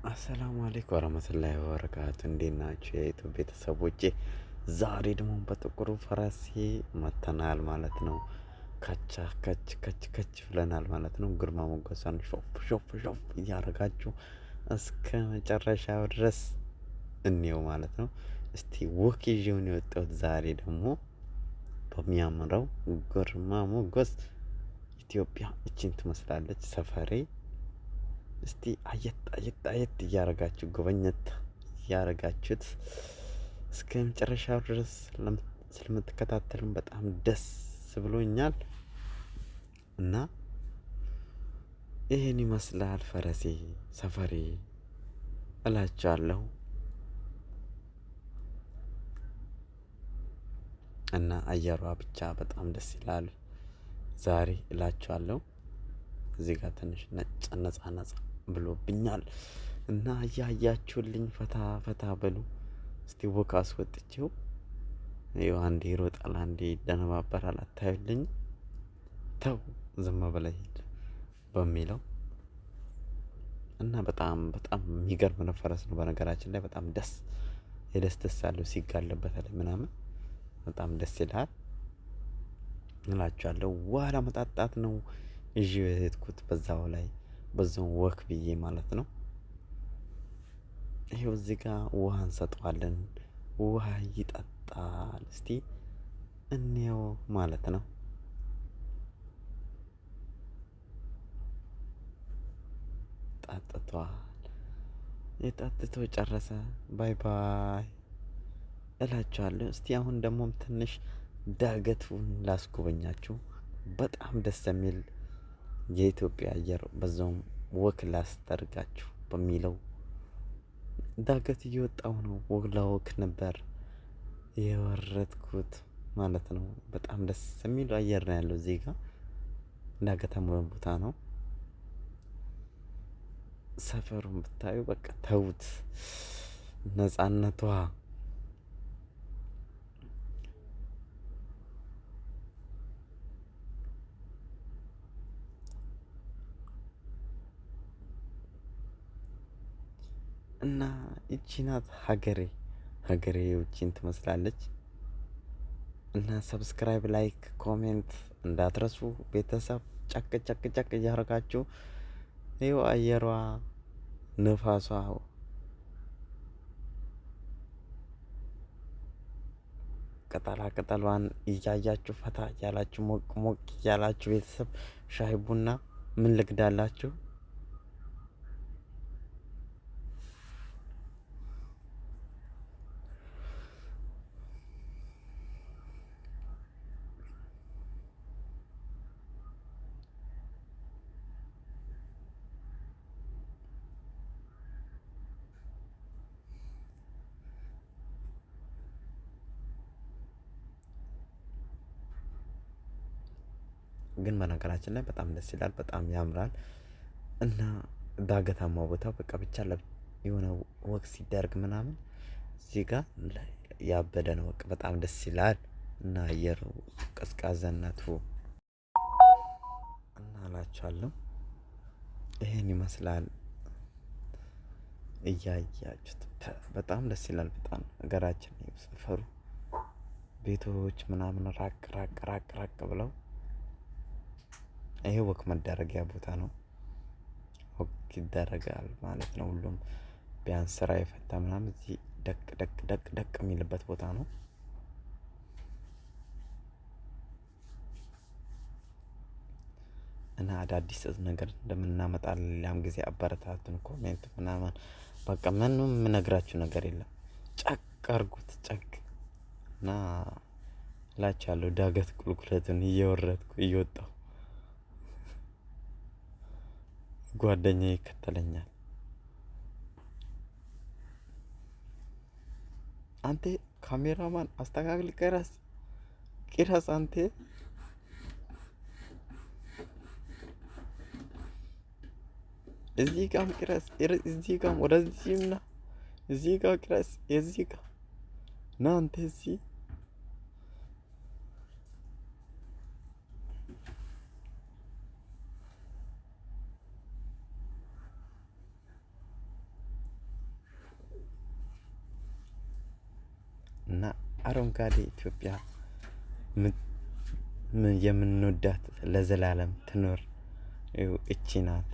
አሰላሙ አለይኩም ወረህመቱላሂ ወበረካቱ። እንዴት ናችሁ የዩቲዩብ ቤተሰቦቼ? ዛሬ ደግሞ በጥቁሩ ፈረሴ መጥተናል ማለት ነው። ከቻ ከች ከች ከች ብለናል ማለት ነው። ግርማ ሞገሷን ሾፍ ሾፍ ሾፍ እያደረጋችሁ እስከ መጨረሻው ድረስ እንየው ማለት ነው። እስቲ ወክ ይዤው ነው የወጣሁት። ዛሬ ደግሞ በሚያምረው ግርማ ሞገስ ኢትዮጵያ እቺን ትመስላለች ሰፈሬ። እስቲ አየት አየት አየት እያረጋችሁ ጎበኘት እያረጋችሁት እስከ መጨረሻው ድረስ ስለምትከታተሉን በጣም ደስ ብሎኛል እና ይህን ይመስላል ፈረሴ ሰፈሬ እላችኋለሁ። እና አየሯ ብቻ በጣም ደስ ይላል ዛሬ እላችኋለሁ። እዚህ ጋር ትንሽ ነጻ ብሎብኛል እና እያያችሁልኝ ፈታ ፈታ በሉ። እስቲ ወክ አስወጥቼው ይኸው አንዴ ይሮጣል አንዴ ይደነባበራል። አታዩልኝ? ተው ዝም ብለህ ሂድ በሚለው እና በጣም በጣም የሚገርም ነው ፈረስ ነው። በነገራችን ላይ በጣም ደስ አለው ሲጋለብ በተለይ ምናምን በጣም ደስ ይላል እላችኋለሁ። ውሃ ለመጠጣት ነው ይዤው የሄድኩት በዛው ወክ ብዬ ማለት ነው። ይሄው እዚህ ጋር ውሃ እንሰጠዋለን። ውሃ ይጠጣል። እስቲ እንየው ማለት ነው። ጠጥቷል። የጠጥቶ ጨረሰ። ባይ ባይ እላችኋለሁ። እስቲ አሁን ደግሞ ትንሽ ዳገቱን ላስጎበኛችሁ። በጣም ደስ የሚል የኢትዮጵያ አየር በዛውም ወክ ላስደርጋችሁ በሚለው ዳገት እየወጣሁ ነው። ለወክ ነበር የወረድኩት ማለት ነው። በጣም ደስ የሚል አየር ነው ያለው እዚህ ጋር ዳገታማ ቦታ ነው። ሰፈሩን ብታዩ በቃ ተውት። ነጻነቷ እና ይቺ ናት ሀገሬ ይቺን ትመስላለች። እና ሰብስክራይብ፣ ላይክ፣ ኮሜንት እንዳትረሱ ቤተሰብ። ጨቅ እያደረጋችሁ ይኸው አየሯ ንፋሷ ቅጠሏን እያያችሁ ፈታ እያላችሁ ሞቅ እያላችሁ ቤተሰብ ሻይ ቡና ምን ልግዳላችሁ? ግን በነገራችን ላይ በጣም ደስ ይላል፣ በጣም ያምራል እና ዳገታማ ቦታ በቃ ብቻ የሆነ ወክ ሲደርግ ምናምን እዚህ ጋር ያበደ ነው። በቃ በጣም ደስ ይላል እና አየሩ ቀዝቃዛነቱ እና እላችኋለሁ ይሄን ይመስላል። እያያችሁት በጣም ደስ ይላል። በጣም ሀገራችን ሰፈሩ ቤቶች ምናምን ራቅ ብለው ይሄ ወክ መደረጊያ ቦታ ነው። ወክ ይደረጋል ማለት ነው። ሁሉም ቢያንስ ስራ የፈታ ምናምን እዚህ ደቅ የሚልበት ቦታ ነው። እና አዳዲስ ነገር እንደምናመጣ ሌላም ጊዜ አበረታቱን። ኮሜንት ምናምን በቃ ምንም የምነግራችሁ ነገር የለም። ጨቅ አድርጉት ጨቅ እና እላችኋለሁ። ዳገት ቁልቁለቱን እየወረድኩ እየወጣሁ ጓደኛዬ ይከተለኛል። አንተ ካሜራማን አስተካክል፣ ቅረስ አንተ። እዚህ ጋርም ቅረስ፣ እዚህ ጋርም ወደዚህና እዚህ ጋር ቅረስ፣ እዚህ ጋር ና አንተ እዚህ አረንጓዴ ኢትዮጵያ የምንወዳት ለዘላለም ትኖር። እቺ ናት